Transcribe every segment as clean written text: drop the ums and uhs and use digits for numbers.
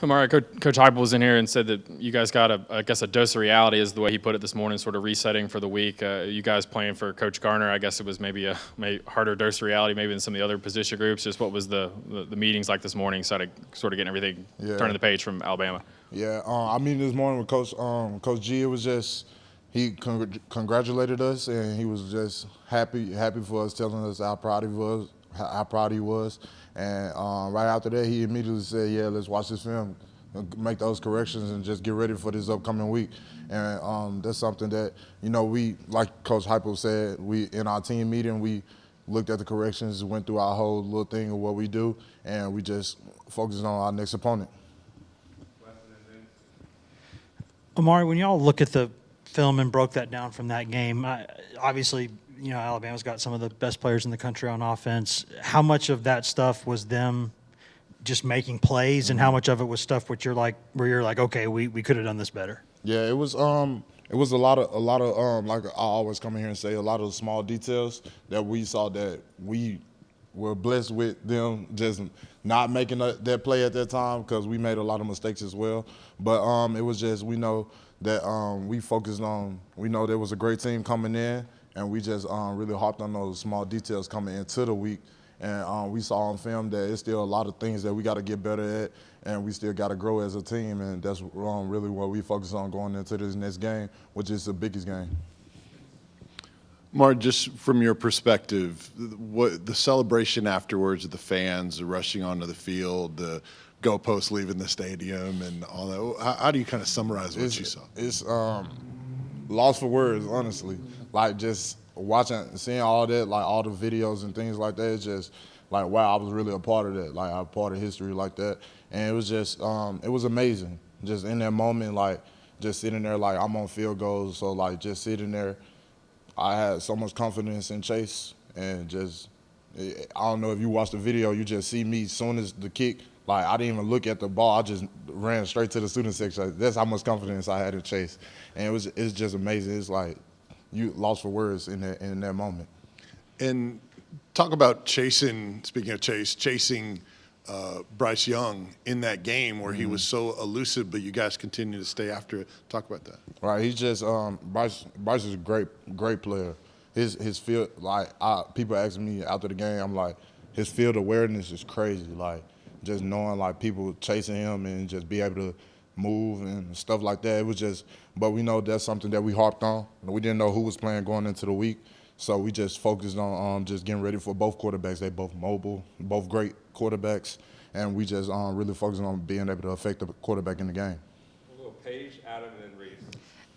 Omari, Coach Heupel was in here and said that you guys got I guess a dose of reality is the way he put it this morning, sort of resetting for the week. You guys playing for Coach Garner, I guess it was maybe a harder dose of reality maybe than some of the other position groups. Just what was the meetings like this morning, sort of getting everything, turning the page from Alabama? Yeah, I mean this morning with Coach G, it was just he congratulated us and he was just happy for us, telling us how proud he was, and right after that he immediately said, "Yeah, let's watch this film, make those corrections, and just get ready for this upcoming week." And that's something that we, like Coach Heupel said, we in our team meeting we looked at the corrections, went through our whole little thing of what we do, and we just focused on our next opponent. Omari, when y'all look at the film and broke that down from that game, obviously, Alabama's got some of the best players in the country on offense. How much of that stuff was them just making plays, and how much of it was stuff where you're like, okay, we could have done this better? Yeah, it was a lot of like I always come in here and say, a lot of small details that we saw that we were blessed with them just not making that play at that time, because we made a lot of mistakes as well. But it was just, we know that we focused on, we know there was a great team coming in, and we just really harped on those small details coming into the week. And we saw on film that it's still a lot of things that we got to get better at, and we still got to grow as a team. And that's really what we focus on going into this next game, which is the biggest game. Mark, just from your perspective, what the celebration afterwards of the fans rushing onto the field, the goalposts leaving the stadium, and all that, how do you kind of summarize what you saw? It's lost for words, honestly. Like, just seeing all that, like all the videos and things like that, it's just like, wow, I was really a part of that. Like, I'm part of history like that. And it was just, it was amazing. Just in that moment, like, just sitting there, like, I'm on field goals. So, like, just sitting there, I had so much confidence in Chase. And just, I don't know if you watch the video, you just see me as soon as the kick, like, I didn't even look at the ball. I just ran straight to the student section. That's how much confidence I had in Chase. And it's just amazing. It's like, you lost for words in that moment. And talk about chasing Bryce Young in that game where he was so elusive, but you guys continue to stay after it. Talk about that. Right, he's just Bryce is a great player. His field, like, people ask me after the game, I'm like, his field awareness is crazy. Like, just knowing, like, people chasing him and just be able to move and stuff like that. It was just, but we know that's something that we harped on. We didn't know who was playing going into the week, so we just focused on just getting ready for both quarterbacks. They both mobile, both great quarterbacks, and we just really focused on being able to affect the quarterback in the game. We'll go Paige, Adam, and then Reese.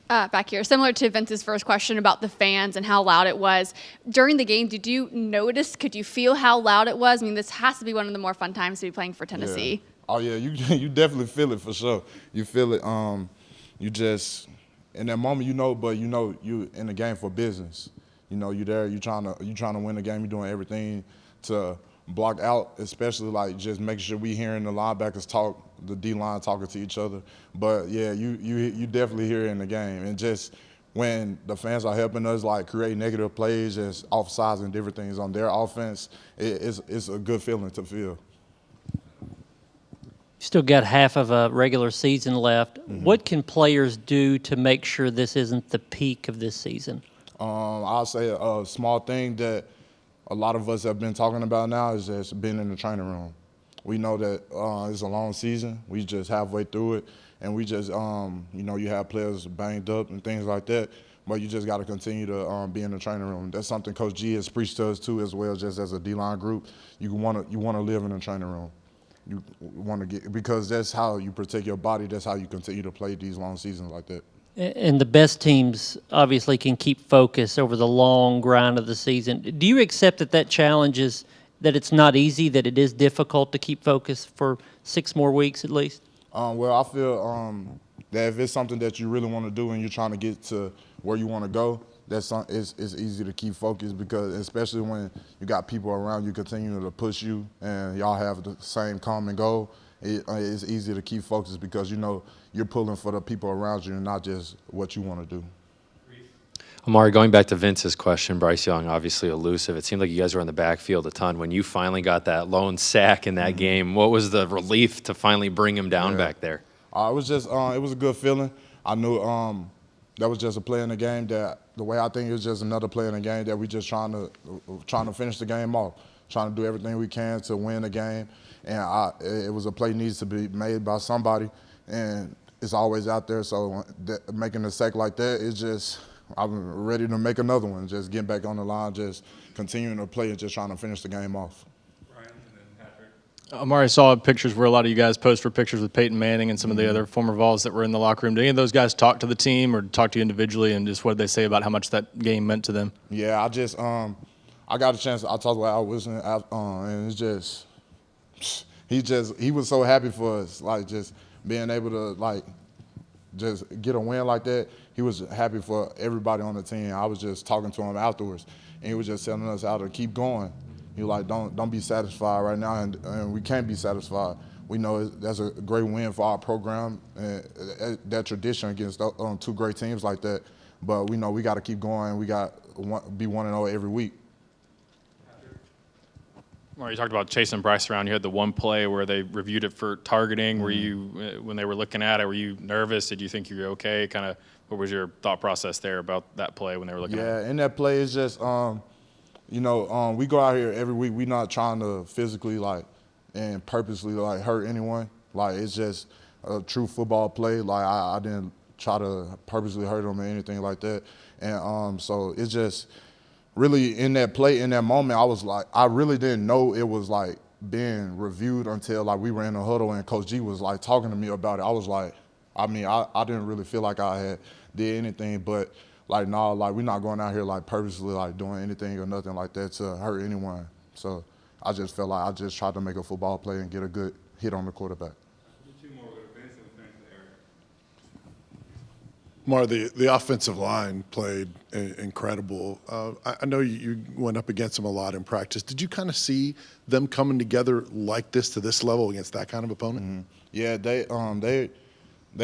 Back here, similar to Vince's first question about the fans and how loud it was. During the game, could you feel how loud it was? I mean, this has to be one of the more fun times to be playing for Tennessee. Yeah. Oh, yeah, you definitely feel it for sure. You feel it. You just, in that moment, but you in the game for business. You there, you trying to win the game. You're doing everything to block out, especially like just making sure we hearing the linebackers talk, the D-line talking to each other. But yeah, you definitely hear it in the game. And just when the fans are helping us like create negative plays, just offsides and different things on their offense, it's a good feeling to feel. Still got half of a regular season left. Mm-hmm. What can players do to make sure this isn't the peak of this season? I'll say a small thing that a lot of us have been talking about now is just being in the training room. We know that it's a long season. We just halfway through it, and we just, you have players banged up and things like that, but you just got to continue to be in the training room. That's something Coach G has preached to us too, as well, just as a D-line group. You want to live in the training room. You want to get, because that's how you protect your body. That's how you continue to play these long seasons like that. And the best teams obviously can keep focus over the long grind of the season. Do you accept that challenge is that it's not easy, that it is difficult to keep focus for 6 more weeks at least? Well, I feel that if it's something that you really want to do and you're trying to get to where you want to go, it's easy to keep focused, because especially when you got people around you continuing to push you and y'all have the same common goal, it's easy to keep focused because you're pulling for the people around you and not just what you want to do. Omari, going back to Vince's question, Bryce Young, obviously elusive. It seemed like you guys were in the backfield a ton. When you finally got that lone sack in that game, what was the relief to finally bring him down back there? It was just, it was a good feeling. I knew that was just a play in the game that, the way I think it was just another play in the game that we just trying to finish the game off, trying to do everything we can to win the game. And it was a play needs to be made by somebody, and it's always out there. So making a sack like that is just, I'm ready to make another one. Just getting back on the line, just continuing to play and just trying to finish the game off. Omari, I saw pictures where a lot of you guys posed for pictures with Peyton Manning and some of the other former Vols that were in the locker room. Did any of those guys talk to the team or talk to you individually, and just what did they say about how much that game meant to them? Yeah, I just I got a chance. I talked with Al Wilson, and it's just he was so happy for us, like just being able to like just get a win like that. He was happy for everybody on the team. I was just talking to him afterwards, and he was just telling us how to keep going. He was like, don't be satisfied right now, and we can't be satisfied. We know that's a great win for our program, and that tradition against two great teams like that. But we know we got to keep going. We got to be 1-0 every week. Well, you talked about chasing Bryce around. You had the one play where they reviewed it for targeting. Were you, when they were looking at it, were you nervous? Did you think you were okay? Kind of, what was your thought process there about that play when they were looking at it? Yeah, in that play, it's just, we go out here every week. We're not trying to physically and purposely hurt anyone. Like, it's just a true football play. Like, I didn't try to purposely hurt them or anything like that. And so it's just really in that play, in that moment, I was like, I really didn't know it was like being reviewed until we were in a huddle and Coach G was like talking to me about it. I was like, I didn't really feel like I had did anything, but we're not going out here purposely doing anything or nothing like that to hurt anyone. So I just felt like I just tried to make a football play and get a good hit on the quarterback. Mar, the offensive line played incredible. I know you went up against them a lot in practice. Did you kind of see them coming together like this to this level against that kind of opponent? Mm-hmm. Yeah, they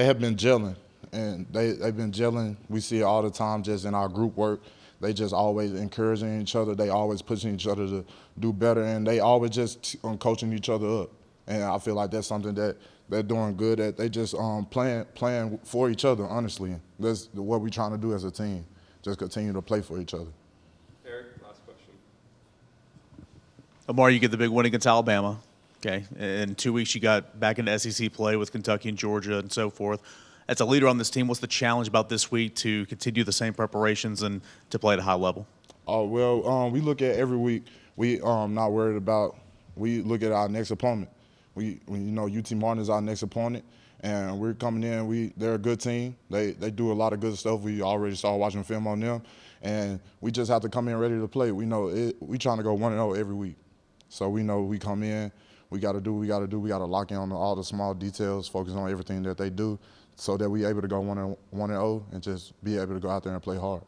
have been gelling, and they've been gelling. We see it all the time just in our group work. They just always encouraging each other. They always pushing each other to do better, and they always just coaching each other up. And I feel like that's something that they're doing good at. They just playing for each other, honestly. That's what we're trying to do as a team, just continue to play for each other. Eric, last question. Omari, you get the big win against Alabama. Okay, in 2 weeks you got back into SEC play with Kentucky and Georgia and so forth. As a leader on this team, what's the challenge about this week to continue the same preparations and to play at a high level? Oh, well, we look at every week. We not worried about. We look at our next opponent. We UT Martin is our next opponent, and we're coming in. They're a good team. They do a lot of good stuff. We already saw watching film on them, and we just have to come in ready to play. We know we trying to go 1-0 every week, so we know we come in. We got to do what we got to do. We got to lock in on all the small details, focus on everything that they do, so that we able to go 1-0 and just be able to go out there and play hard.